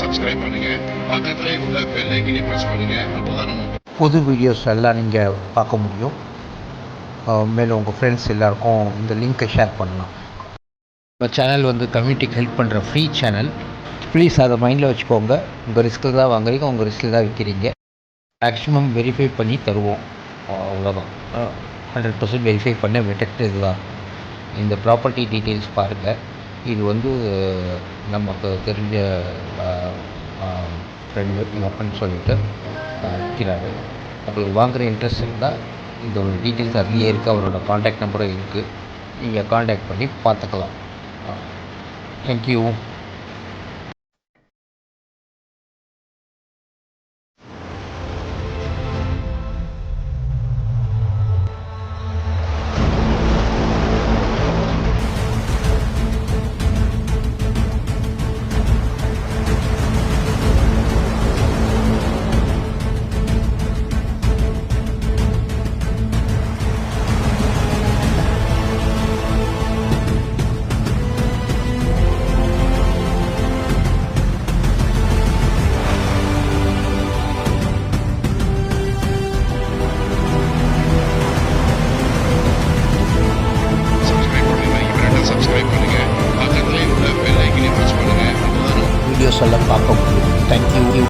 Subscribe பண்ணுங்க. பக்கத்திலே உள்ள பெல் ஐக்கனை பிரஸ் பண்ணுங்க. அப்பதான் புது வீடியோஸ் எல்லாம் நீங்கள் பார்க்க முடியும். மேலும் உங்கள் ஃப்ரெண்ட்ஸ் எல்லாருக்கும் இந்த லிங்க்கை ஷேர் பண்ணலாம். நம்ம சேனல் வந்து கம்யூனிட்டிக்கு ஹெல்ப் பண்ணுற ஃப்ரீ சேனல். ப்ளீஸ் அதை மைண்டில் வச்சுக்கோங்க. உங்கள் ரிஸ்கில் தான் வாங்குறீங்க, உங்கள் ரிஸ்கில் தான் விற்கிறீங்க. மேக்ஸிமம் வெரிஃபை பண்ணி தருவோம், அவ்வளோதான். 100% வெரிஃபை பண்ண விட்டுட்டு இதுதான். இந்த ப்ராப்பர்ட்டி டீட்டெயில்ஸ் பாருங்கள். இது வந்து நமக்கு தெரிஞ்ச ஃப்ரெண்டு அப்பன்னு சொல்லிட்டு விற்கிறாரு. உங்களுக்கு வாங்குகிற இன்ட்ரெஸ்ட் இருந்தால் இதோட டீட்டெயில்ஸ் அதுலேயே இருக்குது, அவரோட காண்டாக்ட் நம்பரும் இருக்குது. நீங்கள் காண்டாக்ட் பண்ணி பார்த்துக்கலாம். தேங்க்யூ. வீடியோஸ் எல்லாம் பார்க்க முடியும். தேங்க்யூ.